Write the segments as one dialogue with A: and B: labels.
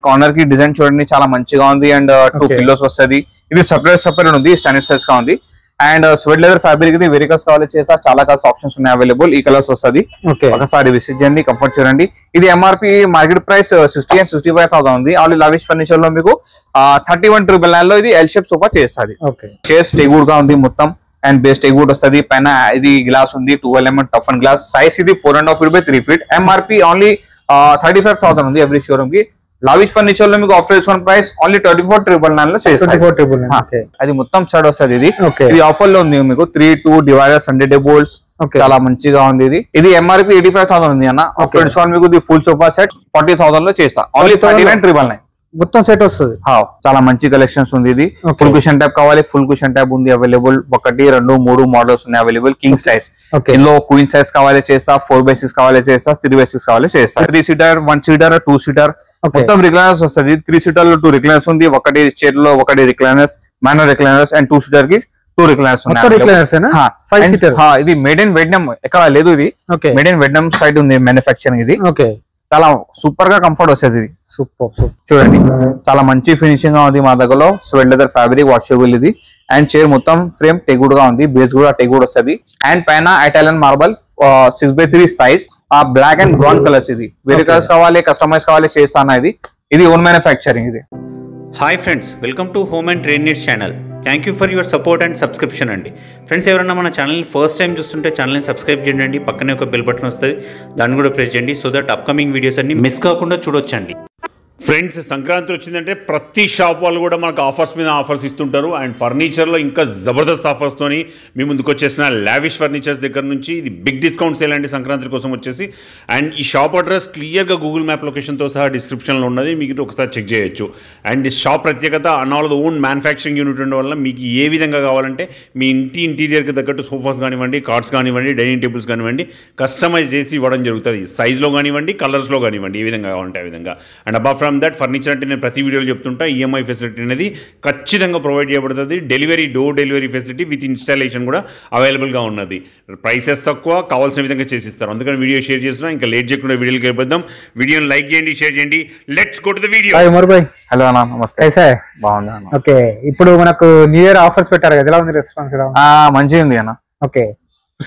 A: Corner కి design చూడండి చాలా మంచిగా ఉంది అండ్ 2 పిల్లోస్ వస్తది. ఇది సెపరేట్ ఉంది, స్టాండర్డ్ సైజ్ గా ఉంది. అండ్ స్వెట్ లెదర్ ఫ్యాబ్రిక్ ఇది వెరీ కలర్స్ కావాలి చేస్తా, చాలా కలర్స్ ఆప్షన్స్ ఉన్నాయి అవైలబుల్. ఈ కలర్స్ వస్తుంది, ఒకసారి విజిట్ చేయండి, కంఫర్ట్ చూడండి. ఇది ఎంఆర్పి మార్కెట్ ప్రైస్ 60 and 65,000 ఉంది. ఆల్రెడీ లావిష్ ఫర్నిచర్ లో మీకు 31,999 లో ఇది ఎల్ షేప్ సోఫా చేస్తుంది. చేస్ టేగుడ్ గా ఉంది మొత్తం అండ్ బేస్ టేగుడ్ వస్తుంది. పైన ఇది గ్లాస్ ఉంది, 12mm tough and glass. Size ఇది 4.5 feet by 3 feet. MRP only 35,000 ఉంది ఎవ్రీ షోరూమ్ కి. లావిష్ ఫర్నిచర్ లో మీకు ఆఫర్ డిస్కౌంట్ ప్రైస్ ఓన్లీ 24,999 లో చేస్తారు. అది మొత్తం సెట్ వస్తుంది. ఇది ఆఫర్ లో ఉంది మీకు 3-2 డివైడర్స్ 100 టేబుల్స్, చాలా మంచిగా ఉంది. ఇది ఎంఆర్పి 85,000 ఉంది అన్న. ఆఫర్ డిస్కౌంట్ మీకు ఫుల్ సోఫా సెట్ 40,000 లో చేస్తా, ఓన్లీ 39,999 మొత్తం సెట్ వస్తుంది. చాలా మంచి కలెక్షన్స్ ఉంది. ఇది ఫుల్ కుషన్ టైప్ కావాలి, ఫుల్ కుషన్ టైప్ ఉంది అవైలబుల్. 1, 2, 3 మోడల్స్ ఉన్నాయి అవైలబుల్. కింగ్ సైజ్, ఇందులో క్వీన్ సైజ్ కావాలి చేస్తా, 4x6 కావాలి చేస్తా, 3x6 కావాలి చేస్తా. 3 సీటర్, 1 సీటర్, 2 సీటర్ మొత్తం రిక్లైనర్స్ వస్తుంది. 3 సీటర్ లో 2 రిక్లైనర్స్ ఉంది, 1 చైర్ లో 1 recliners, manual recliners and 2 seater కి 2 రిక్లైనర్స్ ఉన్నాయి. ఇది మేడ్ ఇన్ వియట్నాం, ఎక్కడ లేదు. ఇది మేడ్ ఇన్ వియట్నాం సైడ్ ఉంది మ్యానుఫ్యాక్చరింగ్. ఇది చాలా సూపర్ గా కంఫర్ట్ వస్తుంది. ఇది సూపర్ చూడండి, చాలా మంచి ఫినిషింగ్ గా ఉంది మా దగ్గర. స్వెట్ లెదర్ ఫ్యాబ్రిక్ వాషబుల్ ఇది. అండ్ చైర్ మొత్తం ఫ్రేమ్ టేగుడ్ గా ఉంది, బేస్ కూడా టేగుడ్ వస్తుంది. అండ్ పైన Italian marble 6x3 size, black and brown colours. ఇది వేరే కలర్స్ కావాలి, కస్టమైజ్ కావాలి చేస్తాను. ఇది ఓన్ మ్యానుఫ్యాక్చరింగ్. ఇది
B: hi friends, welcome to home and trade needs channel. Thank you for your support and subscription అండి. ఫ్రెండ్స్, ఎవరైనా మన ఛానల్ని ఫస్ట్ టైం చూస్తుంటే ఛానల్ని సబ్స్క్రైబ్ చేయండి. పక్కనే ఒక బెల్ బటన్ వస్తుంది, దాన్ని కూడా ప్రెస్ చేయండి. సో దట్ అప్కమింగ్ వీడియోస్ అన్ని మిస్ కాకుండా చూడొచ్చండి.
C: ఫ్రెండ్స్, సంక్రాంతి వచ్చిందంటే ప్రతి షాప్ వాళ్ళు కూడా మనకు ఆఫర్స్ మీద ఆఫర్స్ ఇస్తుంటారు. అండ్ ఫర్నిచర్లో ఇంకా జబర్దస్త్ ఆఫర్స్తోని మీ ముందుకు వచ్చేసిన లావిష్ ఫర్నిచర్స్ దగ్గర నుంచి ఇది బిగ్ డిస్కౌంట్ సేల్ అండి సంక్రాంతి కోసం వచ్చేసి. అండ్ ఈ షాప్ అడ్రస్ క్లియర్గా గూగుల్ మ్యాప్ లొకేషన్తో సహా డిస్క్రిప్షన్లో ఉన్నది, మీకు ఒకసారి చెక్ చేయొచ్చు. అండ్ ఈ షాప్ ప్రత్యేకత అన్నాళ్ళ ఓన్ మ్యానుఫ్యాక్చరింగ్ యూనిట్ ఉండడం వల్ల మీకు ఏ విధంగా కావాలంటే మీ ఇంటి ఇంటీరియర్కి తగ్గట్టు సోఫాస్ కానివ్వండి, కార్డ్స్ కానివ్వండి, డైనింగ్ టేబుల్స్ కానివ్వండి కస్టమైజ్ చేసి ఇవ్వడం జరుగుతుంది. సైజ్లో కానివ్వండి, కలర్స్లో కానివ్వండి, ఏ విధంగా కావాలంటే ఆ విధంగా. And abort from that furniture అంటే నేను ప్రతి వీడియోలో చెప్తుంటా, ఈఎంఐ ఫెసిలిటీ అనేది ఖచ్చితంగా ప్రొవైడ్ చేయబడుతుంది. Door delivery facility with installation కూడా అవైలబుల్గా ఉన్నది. ప్రైసెస్ తక్కువ, కావాల్సిన విధంగా చేసిస్తారు. అందుకని వీడియో షేర్ చేస్తున్నా. ఇంకా లేట్ చేయకుండా వీడియోకి వెళ్ళిపోదాం. వీడియోని లైక్ చేయండి, షేర్ చేయండి. Let's go to the video.
A: Hello అన్న, నమస్తే. బాగుందా?
D: ఓకే, ఇప్పుడు మనకు న్యూ ఇయర్ ఆఫర్స్ పెట్టారు కదా, ఎలా ఉంది రెస్పాన్స్?
A: మంచిగా ఉంది అన్న.
D: ఓకే,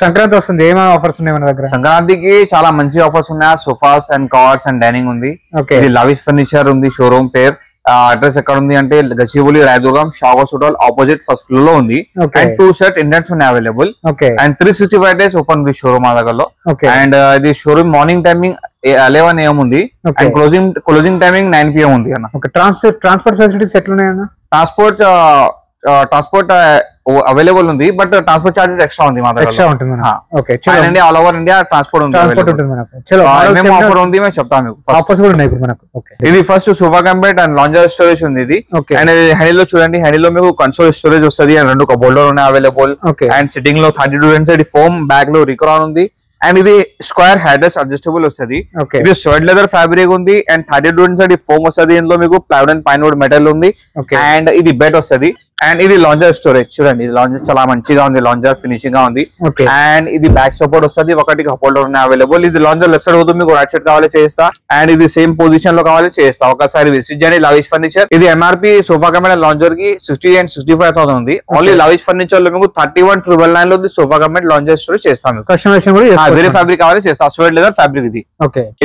D: సంక్రాంతి వస్తుంది, ఏమైనా ఆఫర్స్ ఉన్నాయి మన దగ్గర?
A: సంక్రాంతికి చాలా మంచి ఆఫర్స్ ఉన్నాయి. Sofas and cards and dining ఉంది. ఇది లావిష్ ఫర్నిచర్ ఉంది, షోరూమ్ పేరు. అడ్రస్ ఎక్కడ ఉంది అంటే గచ్చిబౌలి, రాయదుర్గం, షాగోస్ హోటల్ ఆపోజిట్ ఫస్ట్ ఫ్లోర్ లో ఉంది. అండ్ 2 సెట్ ఇండెంట్స్ ఉన్నాయి అవైలబుల్. అండ్ 365 days ఓపెన్ ఉంది షోరూమ్ మా దగ్గరలో. అండ్ ఇది షోరూమ్ మార్నింగ్ టైమింగ్ 11 AM ఉంది. అండ్ క్లోజింగ్ టైమింగ్ 9 PM ఉంది అన్న.
D: ట్రాన్స్పోర్ట్ ఫెసిలిటీస్ ఎట్లున్నాయి అన్న?
A: ట్రాన్స్పోర్ట్ అవైలబుల్ ఉంది, బట్ ట్రాన్స్పోర్ట్ చార్జెస్ ఎక్స్ట్రా ఉంది మా దగ్గర. ఆల్ ఓవర్ ఇండియా ట్రాన్స్పోర్ట్ ఉంది. ఆఫర్ ఉంది, మేము చెప్తాను. ఇది first sofa cum bed and lounger storage ఉంది. ఇది అండ్ హ్యాండిల్ లో చూడండి, హ్యాండిల్ లో మీకు కన్సోల్ స్టోరేజ్ వస్తుంది అండ్ 2 కబోర్డ్ ఉన్నాయి అవైలబుల్. అండ్ సిట్టింగ్ లో 32 inch ఫోమ్, బ్యాక్ లో రిక్రాన్ ఉంది. అండ్ ఇది స్క్వేర్ హెడ్రెస్ అడ్జస్టబుల్ వస్తుంది. ఇది స్వెట్ లెదర్ ఫ్యాబ్రిక్ ఉంది అండ్ 32 inch ఫోమ్ వస్తుంది. ఇందులో మీకు plywood and pine wood metal ఉంది. అండ్ ఇది బెడ్ వస్తుంది. అండ్ ఇది లాంజర్ స్టోరేజ్ చూడండి, ఇది లాంజర్ చాలా మంచిగా ఉంది, లాంజర్ ఫినిషింగ్ గా ఉంది. అండ్ ఇది బ్యాక్ సపోర్ట్ వస్తుంది, 1 హోల్డర్ ఉన్నాయి అవైలబుల్. ఇది లాంజర్ లెఫ్ట్ సైడ్ అవుతుంది, మీకు రైట్ సైడ్ కావాలి చేస్తా. అండ్ ఇది సేమ్ పొజిషన్ లో కావాలి చేస్తా. ఒకసారి విజిట్ చేయండి లావిష్ ఫర్నిచర్. ఇది ఎంఆర్పి సోఫా కమెట్ లాంజర్ కి 60 and 65,000 ఉంది. ఓన్లీ లావిష్ ఫర్నిచర్ లో మీకు 31,999 లో సోఫా కమెట్ లాంజర్ స్టోరేజ్ చేస్తాను. వేరే ఫ్యాబ్రిక్ కావాలి చేస్తా, స్వెట్ లెదర్ ఫ్యాబ్రిక్.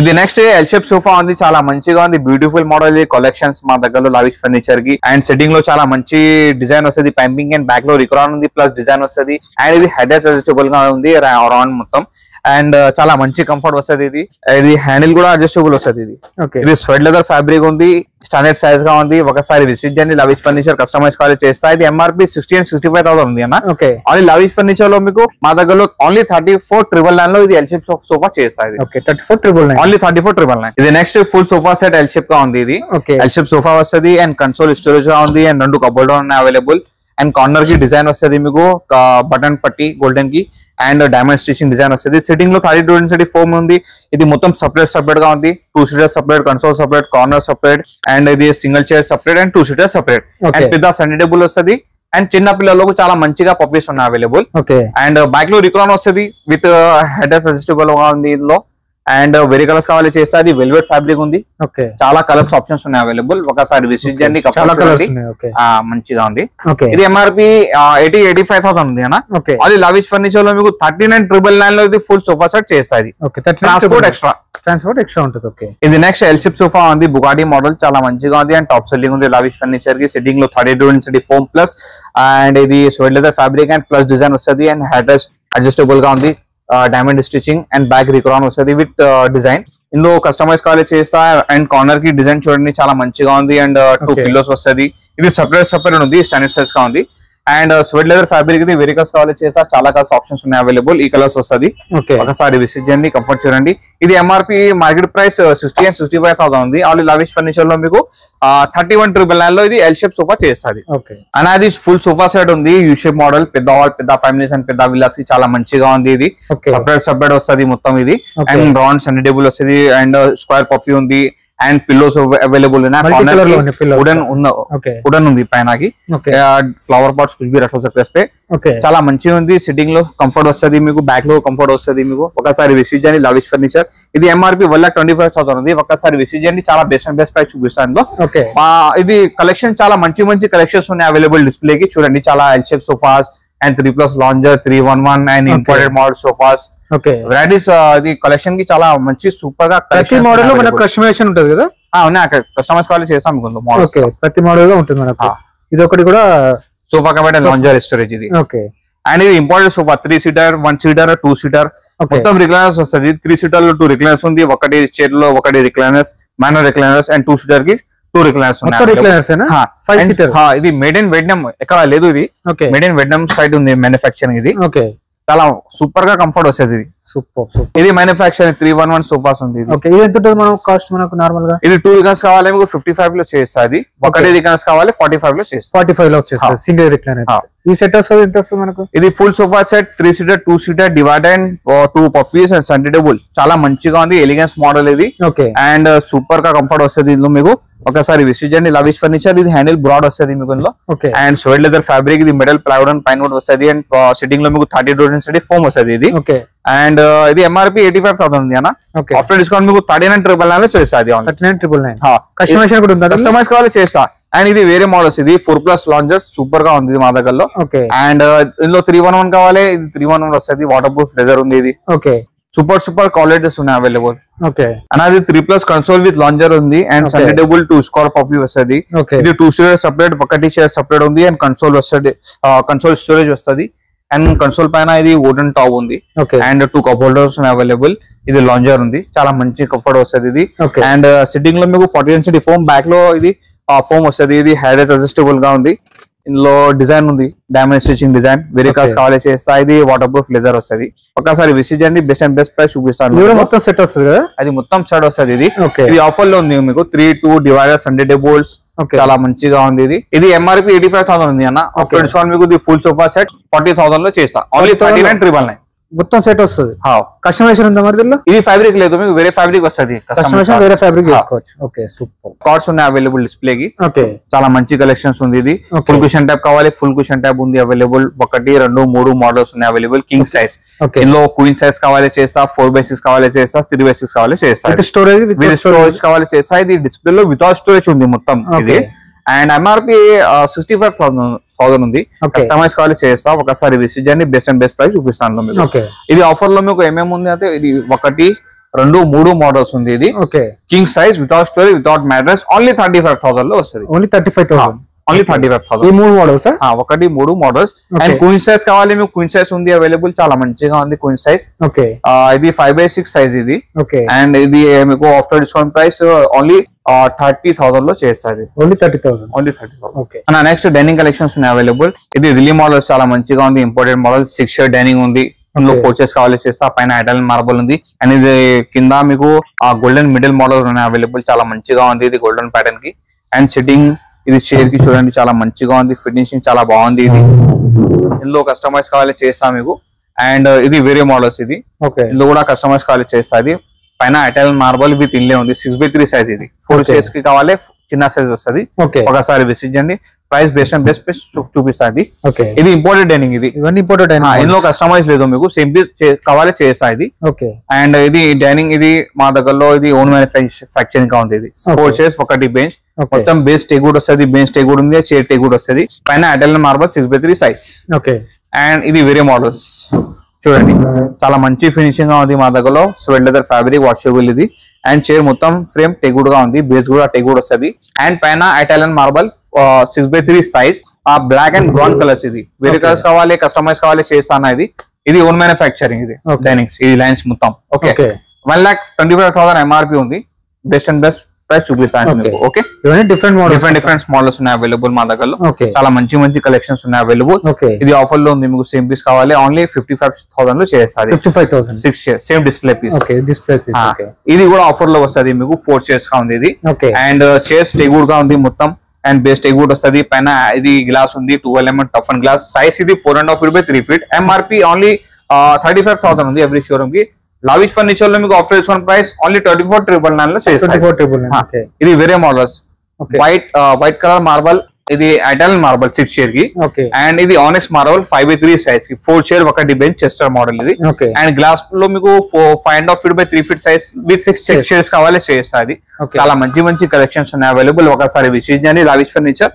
A: ఇది నెక్స్ట్ ఎల్ షేప్ సోఫా ఉంది, చాలా మంచిగా ఉంది, బ్యూటిఫుల్ మోడల్. కలెక్షన్స్ మా దగ్గర లావిష్ ఫర్నిచర్ కి. అండ్ సెట్టింగ్ లో చాలా మంచి డిజైన్ వస్తుంది, పైపింగ్ అండ్ బ్యాక్ లో రిక్రాన్ ఉంది ప్లస్ డిజైన్ వస్తుంది. అండ్ ఇది హెడ్ అడ్జస్టబుల్ గా ఉంది అరౌండ్ మొత్తం. అండ్ చాలా మంచి కంఫర్ట్ వస్తుంది. ఇది హ్యాండిల్ కూడా అడ్జస్టబుల్ వస్తుంది. ఇది స్వెట్ లెదర్ ఫ్యాబ్రిక్ ఉంది, స్టాండర్డ్ సైజ్ గా ఉంది. ఒకసారి విజిట్ చేయండి. లావిష్ ఫర్నిచర్ కస్టమైజ్ కావాలి చేస్తా. ఇది ఎంఆర్పి 60 and 65,000 ఉంది అన్న. ఓన్లీ లావిష్ ఫర్నిచర్ లో మీకు మా దగ్గర ఓన్లీ 34,999 లో ఇది ఎల్ షేప్ సోఫా చేస్తా.
D: 34,999
A: ఓన్లీ 34,999. ఇది next full sofa set L shape గా ఉంది. ఇది ఎల్ షేప్ సోఫా వస్తుంది అండ్ కన్సోల్ స్టోరేజ్ గా ఉంది అండ్ 2 కబోర్డ్ ఉన్నాయి అవైలబుల్. అండ్ కార్నర్ కి డిజైన్ వస్తుంది మీకు బటన్ పట్టి గోల్డెన్ కి అండ్ డైమండ్ స్టిచింగ్ డిజైన్ వస్తుంది. సిట్టింగ్ లో 32 inch ఫోమ్ ఉంది. ఇది మొత్తం సపరేట్ గా ఉంది. 2 seater separate, console separate, corner separate. And ఇది single chair separate and 2 seater separate. And పెద్ద సండే టేబుల్ వస్తుంది. అండ్ చిన్న పిల్లలకు చాలా మంచిగా పఫీస్ ఉన్నాయి అవైలబుల్. అండ్ బ్యాక్ లో రిక్రాన్ వస్తుంది విత్ హెడ్ అడ్జస్టబుల్ గా ఉంది. ఇందులో అండ్ వెరీ కలర్స్ కావాలి చేస్తే అది వెల్వెట్ ఫ్యాబ్రిక్ ఉంది. చాలా కలర్స్ ఆప్షన్స్ ఉన్నాయి అవైలబుల్. ఒకసారి విజిట్ చేయండి. మంచిగా ఉంది. ఇది ఎంఆర్పి 85,000 ఉంది అన్న. అది లావిష్ ఫర్నిచర్ లో మీకు 39,999 లో ఇది ఫుల్ సోఫా సెట్ చేస్తుంది. ట్రాన్స్పోర్ట్ ఎక్స్ట్రా ఉంటుంది. ఇది నెక్స్ట్ ఎల్ షేప్ సోఫా ఉంది, బుగాటి మోడల్, చాలా మంచిగా ఉంది అండ్ టాప్ సెల్లింగ్ ఉంది లావిష్ ఫర్నిచర్ కి. సెట్టింగ్ లో 32 ఇంచ్ ఫోమ్ ప్లస్ అండ్ ఇది suede leather fabric and plus design వస్తుంది అండ్ హెడ్ రెస్ట్ అడ్జస్టబుల్ గా ఉంది. డైమండ్ స్టిచింగ్ అండ్ బ్యాక్ రిక్రాన్ వస్తుంది విత్ డిజైన్. ఇందులో కస్టమైజ్ కావాలి చేస్తా అండ్ కార్నర్ కి డిజైన్ చూడండి చాలా మంచిగా ఉంది అండ్ 2 పిల్లోస్ వస్తుంది. ఇది సెపరేట్ ఉంది, స్టాండర్డ్ సైజ్ గా ఉంది అండ్ స్వెడ్ లెదర్ ఫ్యాబ్రిక్ ఇది వెరీ కలర్స్ కావాలి చేస్తా చాలా కలర్స్ ఆప్షన్స్ ఉన్నాయి అవైలబుల్. ఈ కలర్స్ వస్తుంది. ఒకసారి విజిట్ చేయండి, కంఫర్ట్ చూడండి. ఇది ఎంఆర్పి మార్కెట్ ప్రైస్ 60 and 65,000 ఉంది. ఆల్ లావిష్ ఫర్నిచర్ లో మీకు 31,999 లో ఇది ఎల్ షేప్ సోఫా చేస్తుంది. అనేది ఫుల్ సోఫా సెట్ ఉంది, యూ షేప్ మోడల్, పెద్ద ఫ్యామిలీస్ అండ్ పెద్ద విల్లాస్ కి చాలా మంచిగా ఉంది. ఇది సెపరేట్ వస్తుంది మొత్తం ఇది అండ్ రౌండ్ సెంటర్ టేబుల్ వస్తుంది అండ్ స్క్వేర్ పఫీ ఉంది అండ్ పిల్లోస్ అవైలబుల్ వుడన్ ఉంది పైనకి. ఫ్లవర్ పాట్స్ కుछ भी रख सकते हैं इस पे. చాలా మంచిగా ఉంది. సిట్టింగ్ లో కంఫర్ట్ వస్తుంది మీకు, బ్యాక్ లో కంఫర్ట్ వస్తుంది మీకు. ఒకసారి విజిట్ చేయండి లావిష్ ఫర్నిచర్. ఇది ఎంఆర్పి 1,25,000 ఉంది. ఒకసారి విజిట్ చేయండి, చాలా బెస్ట్ ప్రైస్ చూపిస్తాను. ఇది కలెక్షన్ చాలా మంచి కలెక్షన్స్ ఉన్నాయి అవైలబుల్ డిస్ప్లే కి. చూడండి చాలా L shape sofas and 3+ lounger 311 and imported model sofas varieties. ఇది కలెక్షన్ కి చాలా మంచి సూపర్ గా
D: ప్రతి మోడల్ లో మనకు కస్టమైజేషన్ ఉంటుంది కదా.
A: కస్టమైజ్ కావాలి చేస్తాం
D: ప్రతి మోడల్ లో ఉంటుంది మనకు. ఇది ఒకటి కూడా
A: సోఫా కబెడ్ అండ్ లాంజర్ స్టోరేజ్ ఇది. అండ్ ఇది important sofa 3 seater 1 seater 2 seater మొత్తం రిక్లైనర్స్ వస్తుంది. 3 సీటర్ లో 2 రిక్లైనర్స్ ఉంది, ఒకటి చైర్ లో ఒకటి recliners minor recliners and 2 seater కి 2 రిక్లైనర్స్ ఉన్నాయి. ఇది మేడ్ ఇన్ వియట్నాం, ఎక్కడ లేదు. ఇది మేడ్ ఇన్ వియట్నాం సైడ్ ఉంది మ్యానుఫ్యాక్చరింగ్. ఇది చాలా సూపర్ గా కంఫర్ట్ వస్తుంది. ఇది ఇది మ్యానుఫ్యాక్చరింగ్ 311 సోఫాస్ ఉంది.
D: ఇది ఎంత ఉంటుంది మనకు కాస్ట్? మనకు నార్మల్ గా
A: ఇది 2 రిక్లైనర్స్ కావాలి మీకు 55 లో చేస్తుంది. ఒకటి రిక్లైనర్స్ కావాలి 45 లో చేస్తుంది.
D: 45 లో చేస్తుంది సింగిల్ రిక్లైనర్. ఈ సెట్ వస్తుంది ఎంత వస్తుంది మనకు?
A: ఇది full sofa set 3 seater 2 seater divide and 2 puffies and centre table. చాలా మంచిగా ఉంది, ఎలిగెన్స్ మోడల్ ఇది అండ్ సూపర్ గా కంఫర్ట్ వస్తుంది ఇందులో మీకు. ఒకసారి విజిట్ చేయండి లావిష్ ఫర్నిచర్. ఇది హ్యాండిల్ బ్రాడ్ వస్తుంది మీకు ఇందులో అండ్ స్వెడ్ లెదర్ ఫ్యాబ్రిక్. ఇది metal plywood and pine wood వస్తుంది అండ్ సిట్టింగ్ లో మీకు 32 ఇంచ్ ఫోమ్ వస్తుంది ఇది. అండ్ ఇది ఎంఆర్పి 85,000 ఉంది అన్న. ఆఫ్టర్ డిస్కౌంట్ మీకు 39,999 లో చేస్తుంది.
D: 39,999 కస్టమైజేషన్ కూడా ఉందా?
A: కస్టమైజ్ కావాలి చేస్తా. అండ్ ఇది వేరే మోడల్స్. ఇది 4+ లాంజర్స్ సూపర్ గా ఉంది మా దగ్గరలో. అండ్ ఇందులో 311 కావాలి, ఇది 311 వస్తుంది. వాటర్ ప్రూఫ్ లెదర్ ఉంది. ఇది సూపర్ క్వాలిటీస్ ఉన్నాయి అవైలబుల్. అనేది 3+ కన్సోల్ విత్ లాంజర్ ఉంది and centre table 2 square puffy వస్తుంది. ఇది 2 చైర్ సెపరేట్, ఒకటి చైర్ సెపరేట్ ఉంది అండ్ కన్సోల్ వస్తుంది, కన్సోల్ స్టోరేజ్ వస్తుంది అండ్ కన్సోల్ పైన ఇది వుడెన్ టాప్ ఉంది అండ్ 2 కప్ హోల్డర్స్ అవైలబుల్. ఇది లాంజర్ ఉంది, చాలా మంచి కంఫర్ట్ వస్తుంది ఇది. అండ్ సిట్టింగ్ లో మీకు 40 ఇంచ్ ఫోమ్, బ్యాక్ లో ఇది ఫోమ్ వస్తుంది. ఇది హెడ్ అడ్జస్టబుల్ గా ఉంది. ఇందులో డిజైన్ ఉంది, diamond stitching design. Very cost కావాలి చేస్తా. ఇది వాటర్ ప్రూఫ్ లెదర్ వస్తుంది. ఒకసారి విజిట్ చేయండి, బెస్ట్ ప్రైస్ చూపిస్తాను.
D: మొత్తం సెట్ వస్తుంది కదా,
A: అది మొత్తం సెట్ వస్తుంది. ఇది ఆఫర్ లో ఉంది మీకు 3-2 డివైడర్ సెంటర్ టేబుల్స్. చాలా మంచిగా ఉంది. ఇది ఎంఆర్పి 85,000 ఉంది అన్న. ఆఫ్టర్ డిస్కౌంట్ మీకు ఇది ఫుల్ సోఫా సెట్ 40,000 లో చేస్తా. ఓన్లీ 39,999
D: మొత్తం సెట్ వస్తుంది. కస్టమైజేషన్ ఉందా మరి దీనిలో?
A: ఇది ఫ్యాబ్రిక్ లేదు, మీకు వేరే ఫ్యాబ్రిక్ వస్తుంది.
D: కస్టమైజేషన్ వేరే ఫ్యాబ్రిక్ చేసుకోవచ్చు. Okay super.
A: కార్డ్స్ ఉన్నాయి అవైలబుల్ డిస్ప్లే కి. చాలా మంచి కలెక్షన్స్ ఉంది. ఇది ఫుల్ కుషన్ టైప్ కావాలి, ఫుల్ కుషన్ టైప్ ఉంది అవైలబుల్. 1, 2, 3 మోడల్స్ ఉన్నాయి అవైలబుల్. కింగ్ సైజ్, ఇందులో క్వీన్ సైజ్ కావాలి చేస్తా, 4x6 కావాలి చేస్తా, 3x6 కావాలి చేస్తా. స్టోరేజ్ కావాలి చేస్తా. ఇది డిస్ప్లే లో వితౌట్ స్టోరేజ్ ఉంది మొత్తం ఇది. అండ్ ఎంఆర్పి 65,000 ఉంది. కస్టమైజ్ కావాలి చేస్తా. ఒకసారి విజిట్ చేయండి, బెస్ట్ ప్రైస్ చూపిస్తాను మీకు. ఇది ఆఫర్ లో మీకు ఏమేమి ఉంది అంటే ఇది 1, 2, 3 మోడల్స్ ఉంది. ఇది king size without storage without mattress only 35,000 లో వస్తుంది.
D: ఓన్లీ 35,000.
A: ఓన్లీ 35,000.
D: ఈ 3 models
A: 1, 3 models. And queen size కావాలి మీకు, క్వీన్ సైజ్ ఉంది అవైలబుల్. చాలా మంచిగా ఉంది క్వీన్ సైజ్. ఇది 5x6 సైజ్ ఇది. అండ్ ఇది మీకు ఆఫ్టర్ డిస్కౌంట్ ప్రైస్ ఓన్లీ 30,000 లో చేస్తుంది.
D: Only 30,000.
A: Only 30,000. Next dining collections ఉన్నాయి అవైలబుల్. ఇది రిలీ మోడల్స్ చాలా మంచిగా ఉంది. ఇంపోర్టెడ్ మోడల్ 6 చైర్ డైనింగ్ ఉంది. ఇందులో 4 చైర్స్ కావాలి చేస్తా. పైన ఇటాలియన్ మార్బల్ ఉంది అండ్ ఇది కింద మీకు గోల్డెన్ మిడిల్ మోడల్ ఉన్నాయి అవైలబుల్. చాలా మంచిగా ఉంది ఇది గోల్డెన్ ప్యాటర్న్ కి. అండ్ సిట్టింగ్ ఇది చైర్ కి చూడండి చాలా మంచిగా ఉంది. ఫినిషింగ్ చాలా బాగుంది. ఇది ఇందులో కస్టమైజ్ కావాలి చేస్తా మీకు. అండ్ ఇది వేరే మోడల్స్. ఇది ఇందులో కూడా కస్టమైజ్ కావాలి చేస్తా. ఇది పైన ఇటాలియన్ మార్బల్ విత్ ఇన్లే ఉంది. 6x3 size. ఇది 4 చైర్స్ కి కావాలి, చిన్న సైజ్ వస్తుంది. ఒకసారి విజిట్ చేయండి. ప్రైస్ బేస్ట్ అండ్ బెస్ట్ చూపిస్తాది.
D: ఓకే,
A: ఇది ఇంపోర్టెడ్ డైనింగ్, ఇది
D: ఇవన్నీ ఇంపోర్టెడ్ డైనింగ్,
A: ఇందులో కస్టమైజ్ లేదు, మీకు సేమ్ పీస్ కావాలి చేస్తా ఇది.
D: ఓకే,
A: అండ్ ఇది డైనింగ్, ఇది మా దగ్గరలో ఇది ఓన్ మ్యానుఫ్యాక్చరింగ్ గా ఉంది. ఇది 4 చైర్స్, 1 బెంచ్, మొత్తం బేస్ టేక్ వుడ్ వస్తుంది, బెంచ్ టేక్ వుడ్ ఉంది, చైర్ టేక్ వుడ్ వస్తుంది, పైన Italian marble 6x3 size.
D: Okay,
A: and ఇది వేరే మోడల్స్ చూడండి, చాలా మంచి ఫినిషింగ్ గా ఉంది మా దగ్గరలో. స్వెట్ లెదర్ ఫ్యాబ్రిక్, వాషబుల్ ఇది. అండ్ చైర్ మొత్తం ఫ్రేమ్ టేక్ వుడ్ గా ఉంది, బేస్ కూడా టేక్ వుడ్ వస్తుంది. అండ్ పైన Italian marble 6x3 size, black and brown colours. ఇది వేరే కలర్స్ కావాలి, కస్టమైజ్ కావాలి చేస్తానా. ఇది ఓన్ మ్యానుఫ్యాక్చరింగ్, ఇది డైనింగ్స్, ఈ లైన్స్ మొత్తం. ఓకే, 1,25,000 MRP ఉంది. బెస్ట్ అండ్ బెస్ట్ ప్రైస్ చూపిస్తాను మీకు. ఓకే,
D: డిఫరెంట్
A: మోడల్స్ ఉన్నాయి అవైలబుల్ మా దగ్గరలో.
D: ఓకే,
A: చాలా మంచి కలెక్షన్స్ ఉన్నాయి అవైలబుల్.
D: ఓకే,
A: ఇది ఆఫర్ లో ఉంది, మీకు సేమ్ పీస్ కావాలి ఓన్లీ 55,000 లో చేస్తారు.
D: 55,000
A: 6 chairs, same display piece.
D: Okay, display piece. Okay,
A: ఇది కూడా ఆఫర్ లో వస్తుంది మీకు. 4 చైర్స్ గా ఉంది ఇది.
D: ఓకే,
A: అండ్ చైర్స్ టేక్ గా ఉంది మొత్తం, అండ్ బేస్ టేక్ వుడ్ వస్తుంది. పైన ఇది గ్లాస్ ఉంది, 12 mm tough and glass. Size ఇది 4.5 feet by 3 feet. MRP only 35,000 ఉంది ఎవ్రీ షోరూమ్ కి. లావిష్ ఫర్నిచర్ లో మీకు ఆఫర్ డిస్కౌంట్ ప్రైస్ ఓన్లీ 24,999 లో చేస్తారు.
D: 24,999.
A: ఇది వేరే మోడల్స్, వైట్ కలర్ మార్బల్, ఇది ఇటాలియన్ మార్బల్ 6 చైర్ కి. అండ్ ఇది ఆనెక్స్ మార్బల్ 5x3 సైజ్ కి, 4 చైర్ 1 బెంచ్ చెస్టర్ మోడల్ ఇది. అండ్ గ్లాస్ లో మీకు 5.5 feet by 3 feet size with 6 chairs కావాలి చేస్తారు. చాలా మంచి కలెక్షన్స్ ఉన్నాయి అవైలబుల్. ఒకసారి విజిట్ చేయండి లావిష్ ఫర్నిచర్.